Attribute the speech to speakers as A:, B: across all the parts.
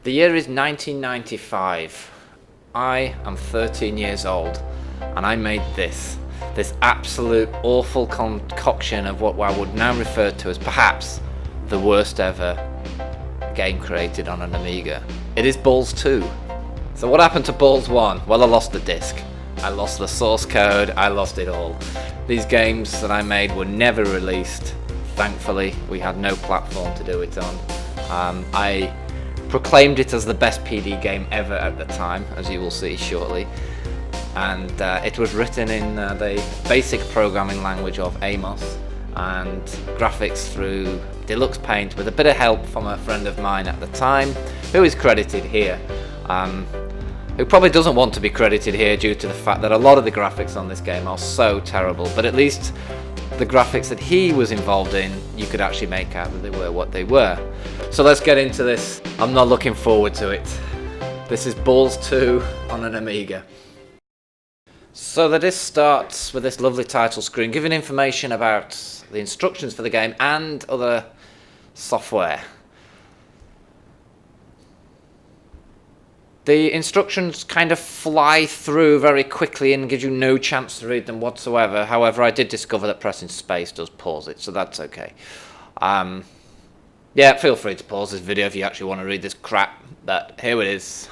A: The year is 1995. I am 13 years old and I made this absolute awful concoction of what I would now refer to as perhaps the worst ever game created on an Amiga. It is Balls 2. So what happened to Balls 1? Well, I lost the disc. I lost the source code, I lost it all. These games that I made were never released. Thankfully, we had no platform to do it on. I proclaimed it as the best PD game ever at the time, as you will see shortly. And it was written in the basic programming language of AMOS and graphics through Deluxe Paint with a bit of help from a friend of mine at the time, who is credited here. Who probably doesn't want to be credited here due to the fact that a lot of the graphics on this game are so terrible, but at least the graphics that he was involved in, you could actually make out that they were what they were. So let's get into this. I'm not looking forward to it. This is Balls 2 on an Amiga. So the disc starts with this lovely title screen giving information about the instructions for the game and other software. The instructions kind of fly through very quickly and gives you no chance to read them whatsoever. However, I did discover that pressing space does pause it, so that's okay. Yeah, feel free to pause this video if you actually want to read this crap, but here it is.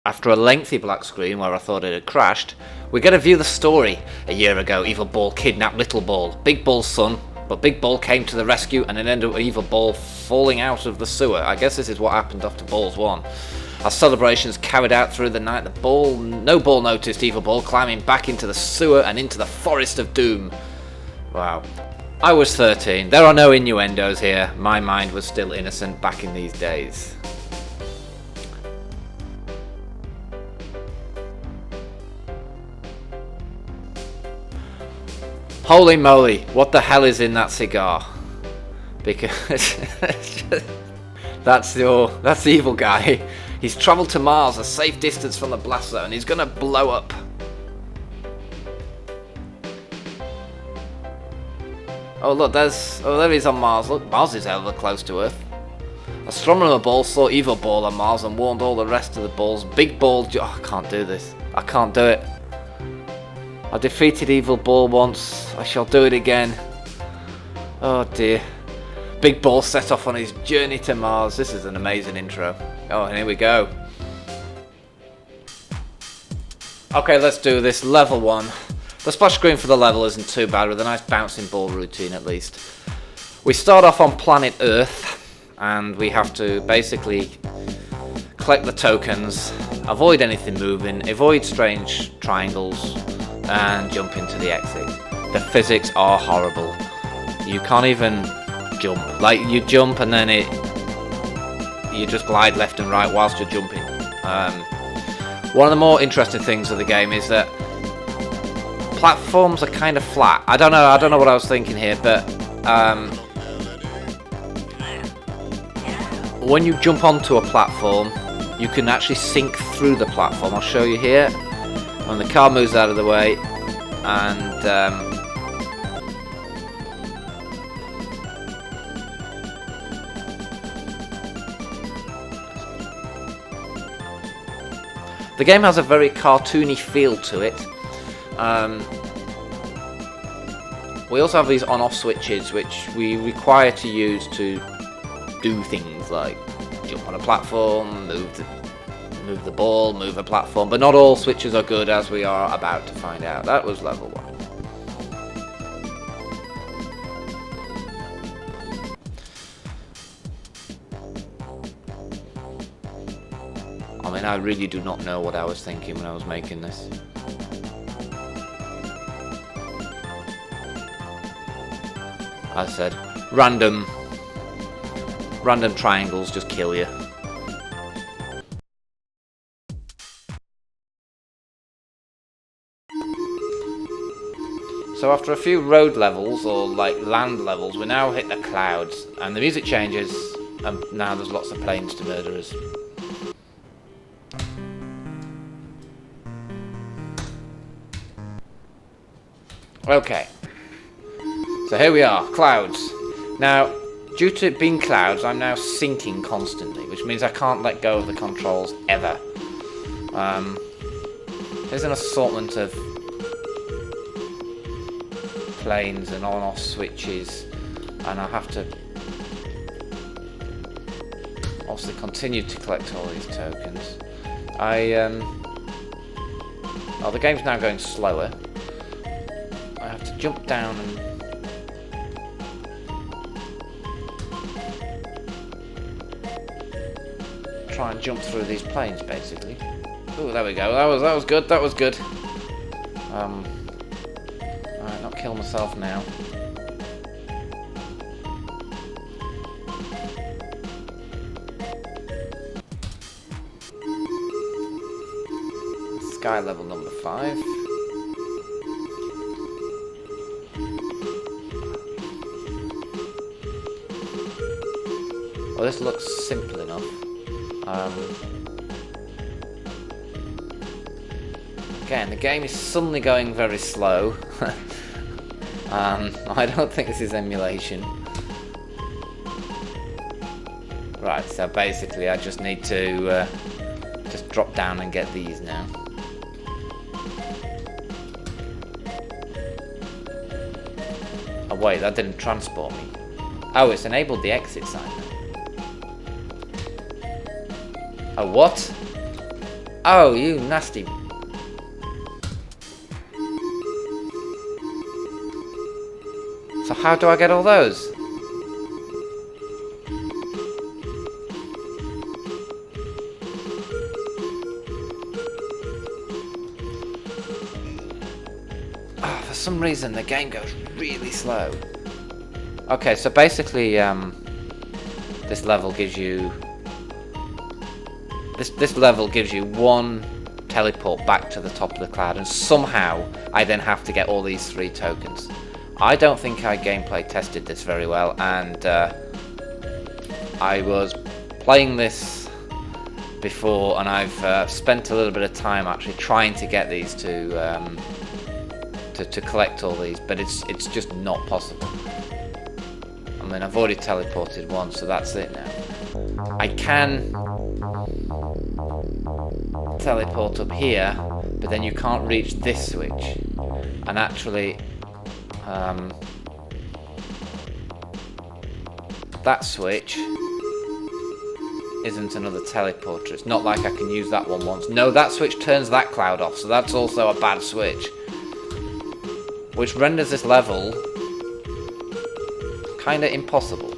A: After a lengthy black screen where I thought it had crashed, we get to view the story. A year ago, Evil Ball kidnapped Little Ball, Big Ball's son, but Big Ball came to the rescue and it ended up with Evil Ball falling out of the sewer. I guess this is what happened after Balls 1. As celebrations carried out through the night, no ball noticed Evil Ball climbing back into the sewer and into the Forest of Doom. Wow. I was 13. There are no innuendos here. My mind was still innocent back in these days. Holy moly, what the hell is in that cigar? Because that's the evil guy. He's travelled to Mars, a safe distance from the blast zone. He's gonna blow up. Oh look, there he is on Mars. Look, Mars is hella close to Earth. Astronomer Ball saw Evil Ball on Mars and warned all the rest of the balls. Big Ball, I can't do this. I can't do it. I defeated Evil Ball once. I shall do it again. Oh dear. Big Ball set off on his journey to Mars. This is an amazing intro. Oh, and here we go. Okay, let's do this. Level 1. The splash screen for the level isn't too bad, with a nice bouncing ball routine at least. We start off on planet Earth, and we have to basically collect the tokens, avoid anything moving, avoid strange triangles, and jump into the exit. The physics are horrible. You can't even jump. Like, you jump and then you just glide left and right whilst you're jumping. One of the more interesting things of the game is that platforms are kind of flat. I don't know what I was thinking here, but when you jump onto a platform, you can actually sink through the platform. I'll show you here. And the car moves out of the way, and the game has a very cartoony feel to it. We also have these on-off switches which we require to use to do things like jump on a platform, move the ball, move a platform, but not all switches are good, as we are about to find out. That was level 1. I mean, I really do not know what I was thinking when I was making this. As I said, random triangles just kill you. So after a few road levels, or like land levels, we now hit the clouds, and the music changes, and now there's lots of planes to murder us. Okay, so here we are, clouds. Now, due to it being clouds, I'm now sinking constantly, which means I can't let go of the controls ever. There's an assortment of planes and on-off switches, and I have to obviously continue to collect all these tokens. Oh, the game's now going slower. I have to jump down and try and jump through these planes, basically. Oh, there we go. That was good. That was good. Alright, not kill myself now. Sky level number 5. Well, this looks simple enough. Again, the game is suddenly going very slow. I don't think this is emulation. Right, so basically I just need to just drop down and get these now. Oh wait, that didn't transport me. Oh, it's enabled the exit sign. Oh, what? Oh, you nasty... So how do I get all those? Oh, for some reason the game goes really slow. Okay, so basically this level gives you... This level gives you one teleport back to the top of the cloud, and somehow I then have to get all these 3 tokens. I don't think I gameplay tested this very well, and I was playing this before, and I've spent a little bit of time actually trying to get these to collect all these, but it's just not possible. I mean, I've already teleported once, so that's it now. I can teleport up here, but then you can't reach this switch, and actually that switch isn't another teleporter. It's not like I can use that one once. No, that switch turns that cloud off, so that's also a bad switch, which renders this level kinda impossible.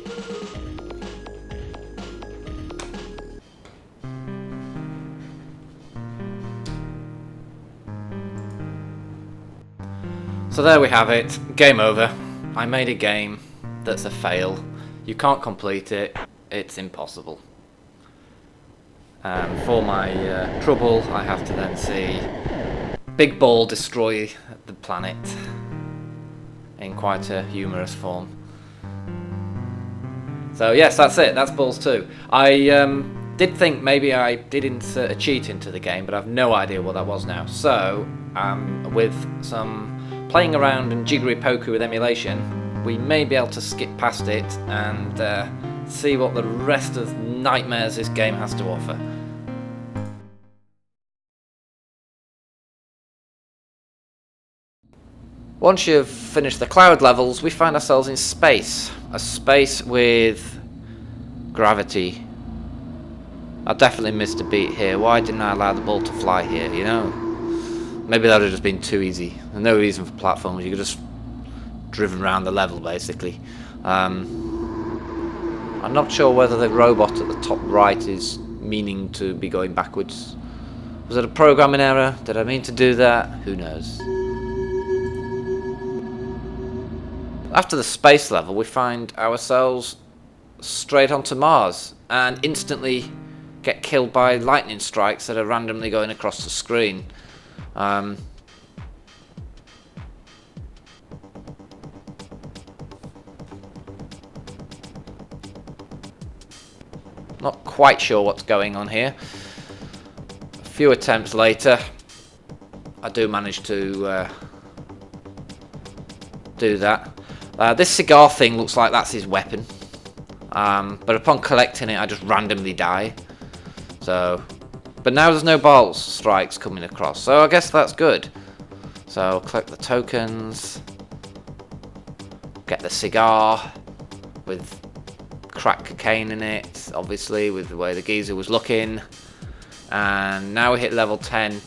A: So there we have it, game over. I made a game that's a fail. You can't complete it, it's impossible. For my trouble, I have to then see Big Ball destroy the planet in quite a humorous form. So yes, that's it, that's Balls 2. I did think maybe I did insert a cheat into the game, but I've no idea what that was now. So, with some playing around and jiggery pokery with emulation, we may be able to skip past it and see what the rest of nightmares this game has to offer. Once you've finished the cloud levels, we find ourselves in space. A space with gravity. I definitely missed a beat here. Why didn't I allow the ball to fly here, you know? Maybe that would have just been too easy. There's no reason for platforms. You could just driven around the level, basically. I'm not sure whether the robot at the top right is meaning to be going backwards. Was it a programming error? Did I mean to do that? Who knows? After the space level, we find ourselves straight onto Mars and instantly get killed by lightning strikes that are randomly going across the screen. Not quite sure what's going on here. A few attempts later, I do manage to do that. This cigar thing looks like that's his weapon. But upon collecting it, I just randomly die. So, but now there's no ball strikes coming across, so I guess that's good. So collect the tokens, get the cigar with crack cocaine in it, obviously with the way the geezer was looking. And now we hit level 10.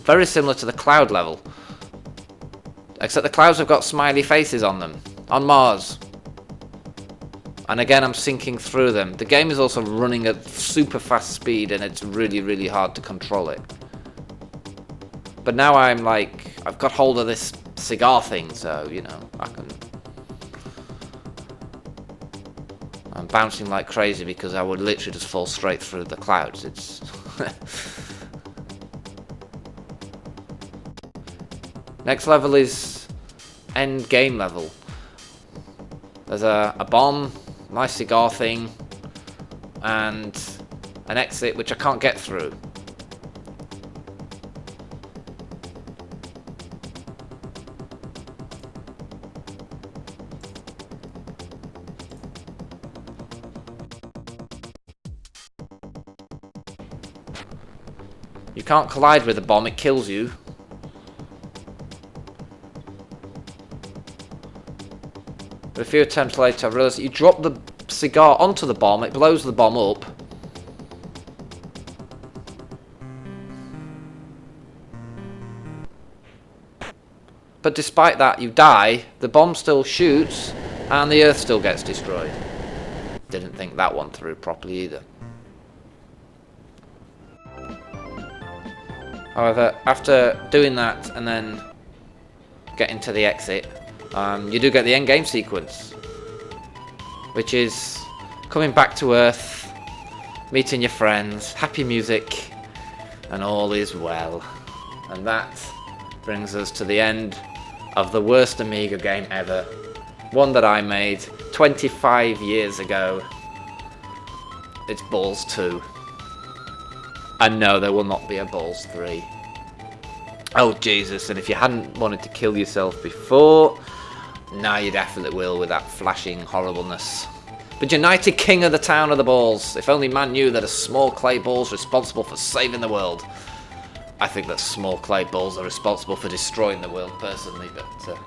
A: Very similar to the cloud level, except the clouds have got smiley faces on them, on Mars. And again, I'm sinking through them. The game is also running at super fast speed, and it's really, really hard to control it. But now I'm like, I've got hold of this cigar thing, so, you know, I'm bouncing like crazy because I would literally just fall straight through the clouds. It's... Next level is end game level. There's a bomb, my cigar thing, and an exit which I can't get through. You can't collide with the bomb, it kills you. But a few attempts later, I realised that you drop the cigar onto the bomb, it blows the bomb up. But despite that, you die, the bomb still shoots, and the Earth still gets destroyed. Didn't think that one through properly either. However, after doing that and then getting to the exit, you do get the end game sequence, which is coming back to Earth, meeting your friends, happy music, and all is well. And that brings us to the end of the worst Amiga game ever. One that I made 25 years ago. It's Balls 2. And no, there will not be a Balls 3. Oh Jesus, and if you hadn't wanted to kill yourself before, now you definitely will with that flashing horribleness. But United King of the Town of the Balls. If only man knew that a small clay ball's responsible for saving the world. I think that small clay balls are responsible for destroying the world personally, but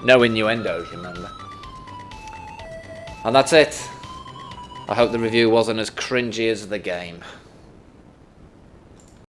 A: no innuendos, remember. And that's it. I hope the review wasn't as cringy as the game.